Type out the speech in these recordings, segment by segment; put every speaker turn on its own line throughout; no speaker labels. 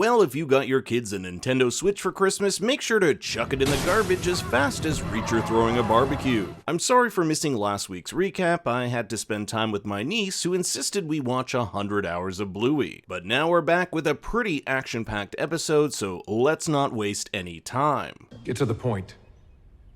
Well, if you got your kids a Nintendo Switch for Christmas, make sure to chuck it in the garbage as fast as Reacher throwing a barbecue. I'm sorry for missing last week's recap. I had to spend time with my niece who insisted we watch 100 hours of Bluey. But now we're back with a pretty action-packed episode, so let's not waste any time.
Get to the point.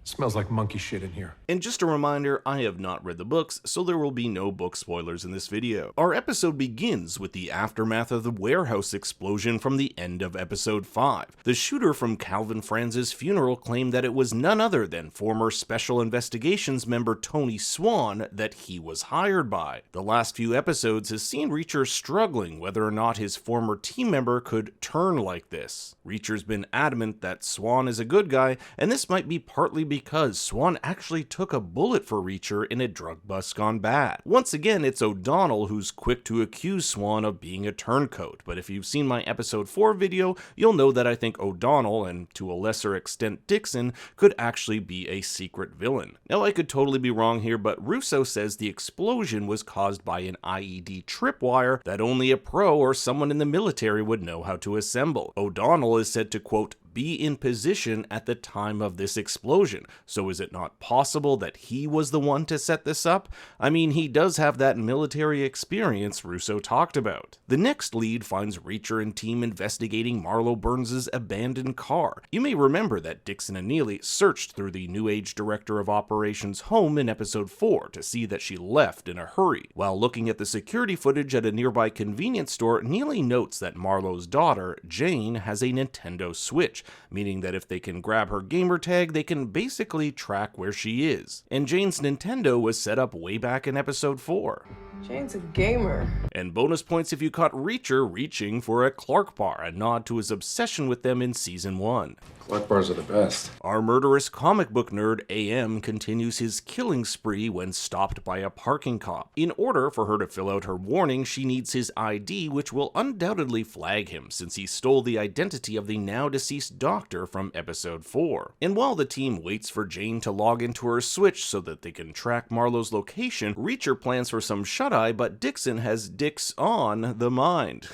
Smells like monkey shit in here.
And just a reminder, I have not read the books, so there will be no book spoilers in this video. Our episode begins with the aftermath of the warehouse explosion from the end of episode 5. The shooter from Calvin Franz's funeral claimed that it was none other than former Special Investigations member Tony Swan that he was hired by. The last few episodes has seen Reacher struggling whether or not his former team member could turn like this. Reacher's been adamant that Swan is a good guy, and this might be partly because Swan actually took a bullet for Reacher in a drug bust gone bad. Once again, it's O'Donnell who's quick to accuse Swan of being a turncoat, but if you've seen my episode 4 video, you'll know that I think O'Donnell, and to a lesser extent Dixon, could actually be a secret villain. Now I could totally be wrong here, but Russo says the explosion was caused by an IED tripwire that only a pro or someone in the military would know how to assemble. O'Donnell is said to, quote, be in position at the time of this explosion, so is it not possible that he was the one to set this up? I mean, he does have that military experience Russo talked about. The next lead finds Reacher and team investigating Marlo Burns' abandoned car. You may remember that Dixon and Neely searched through the New Age Director of Operations' home in episode 4 to see that she left in a hurry. While looking at the security footage at a nearby convenience store, Neely notes that Marlo's daughter, Jane, has a Nintendo Switch, meaning that if they can grab her gamer tag, they can basically track where she is. And Jane's Nintendo was set up way back in episode 4.
Jane's a gamer.
And bonus points if you caught Reacher reaching for a Clark bar, a nod to his obsession with them in season 1.
Clark bars are the best.
Our murderous comic book nerd AM continues his killing spree when stopped by a parking cop. In order for her to fill out her warning, she needs his ID, which will undoubtedly flag him since he stole the identity of the now deceased doctor from episode 4. And while the team waits for Jane to log into her Switch so that they can track Marlo's location, Reacher plans for some shut-eye, but Dixon has Dix on the mind.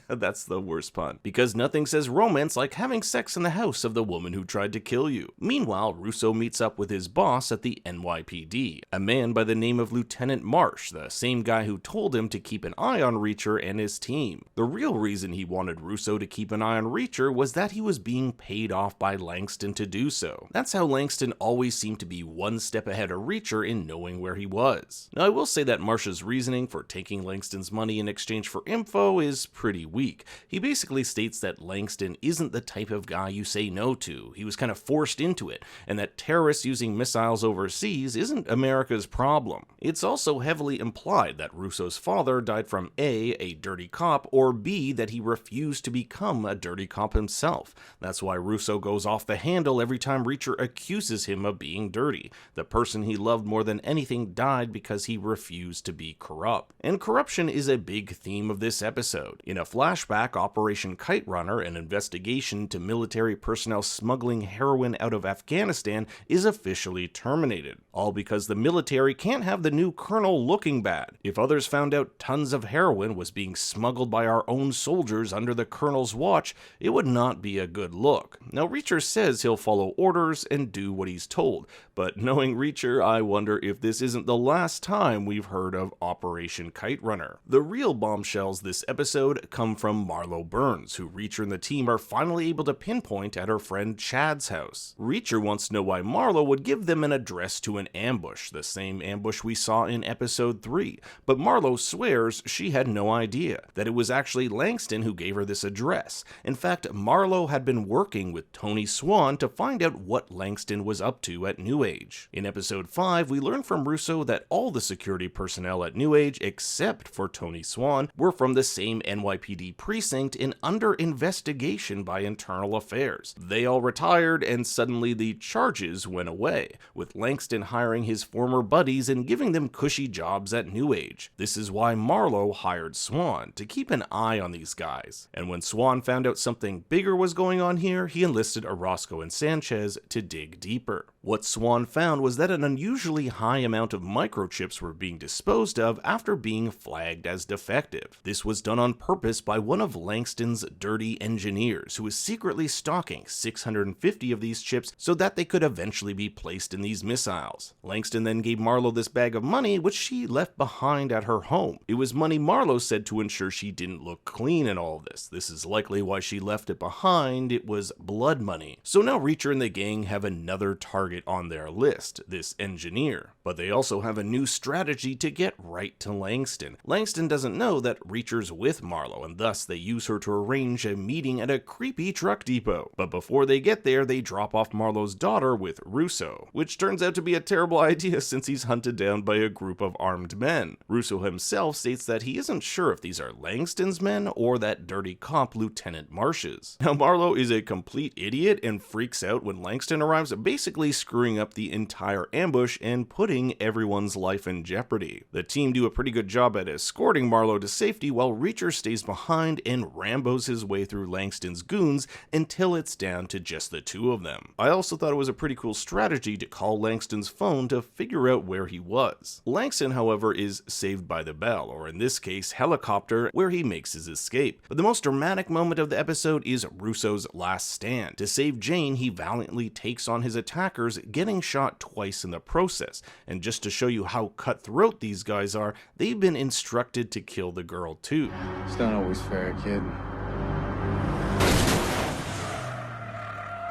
That's the worst pun. Because nothing says romance like having sex in the house of the woman who tried to kill you. Meanwhile, Russo meets up with his boss at the NYPD, a man by the name of Lieutenant Marsh, the same guy who told him to keep an eye on Reacher and his team. The real reason he wanted Russo to keep an eye on Reacher was that he was being paid off by Langston to do so. That's how Langston always seemed to be one step ahead of Reacher in knowing where he was. Now I will say that Marsh's reasoning for taking Langston's money in exchange for info is pretty weak. He basically states that Langston isn't the type of guy you say no to. He was kind of forced into it, and that terrorists using missiles overseas isn't America's problem. It's also heavily implied that Russo's father died from A, dirty cop, or B, that he refused to become a dirty cop himself. That's why Russo goes off the handle every time Reacher accuses him of being dirty. The person he loved more than anything died because he refused to be corrupt. And corruption is a big theme of this episode. In a flashback, Operation Kite Runner, an investigation into military personnel smuggling heroin out of Afghanistan, is officially terminated. All because the military can't have the new colonel looking bad. If others found out tons of heroin was being smuggled by our own soldiers under the colonel's watch, it would not be a good look. Now, Reacher says he'll follow orders and do what he's told, but knowing Reacher, I wonder if this isn't the last time we've heard of Operation Kite Runner. The real bombshells this episode come from Marlo Burns, who Reacher and the team are finally able to pinpoint at her friend Chad's house. Reacher wants to know why Marlo would give them an address to an ambush, the same ambush we saw in episode 3, but Marlo swears she had no idea, that it was actually Langston who gave her this address. In fact, Marlo had been working with Tony Swan to find out what Langston was up to at New Age. In episode 5, we learn from Russo that all the security personnel at New Age, except for Tony Swan, were from the same NYPD precinct and under investigation by Internal Affairs. They all retired, and suddenly the charges went away, with Langston hiring his former buddies and giving them cushy jobs at New Age. This is why Marlo hired Swan, to keep an eye on these guys. And when Swan found out something bigger was going on here, he enlisted Orozco and Sanchez to dig deeper. What Swan found was that an unusually high amount of microchips were being disposed of after being flagged as defective. This was done on purpose by one of Langston's dirty engineers who was secretly stocking 650 of these chips so that they could eventually be placed in these missiles. Langston then gave Marlo this bag of money, which she left behind at her home. It was money Marlo said to ensure she didn't look clean in all of this. This is likely why she left it behind. It was blood money. So now Reacher and the gang have another target on their list, this engineer. But they also have a new strategy to get right to Langston. Langston doesn't know that Reacher's with Marlo, and thus they use her to arrange a meeting at a creepy truck depot. But before they get there, they drop off Marlo's daughter with Russo, which turns out to be a terrible idea since he's hunted down by a group of armed men. Russo himself states that he isn't sure if these are Langston's men or that dirty cop Lieutenant Marsh's. Now Marlo is a complete idiot and freaks out when Langston arrives, basically screwing up the entire ambush and putting everyone's life in jeopardy. The team do a pretty good job at escorting Marlo to safety while Reacher stays behind and Rambos his way through Langston's goons until it's down to just the two of them. I also thought it was a pretty cool strategy to call Langston's phone to figure out where he was. Langston, however, is saved by the Bell, or in this case, helicopter, where he makes his escape. But the most dramatic moment of the episode is Russo's last stand. To save Jane, he valiantly takes on his attackers, getting shot twice in the process. And just to show you how cutthroat these guys are, they've been instructed to kill the girl too.
It's not always fair, kid.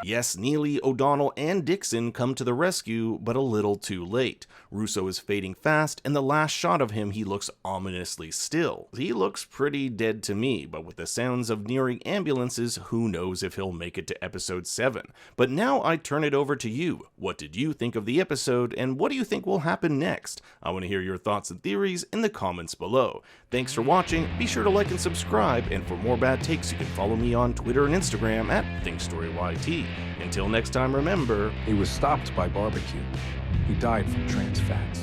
Yes, Neely, O'Donnell, and Dixon come to the rescue, but a little too late. Russo is fading fast, and the last shot of him, he looks ominously still. He looks pretty dead to me, but with the sounds of nearing ambulances, who knows if he'll make it to episode 7. But now I turn it over to you. What did you think of the episode, and what do you think will happen next? I want to hear your thoughts and theories in the comments below. Thanks for watching, be sure to like and subscribe, and for more bad takes, you can follow me on Twitter and Instagram at ThinkStoryYT. Until next time, remember,
He was stopped by barbecue. He died from trans fats.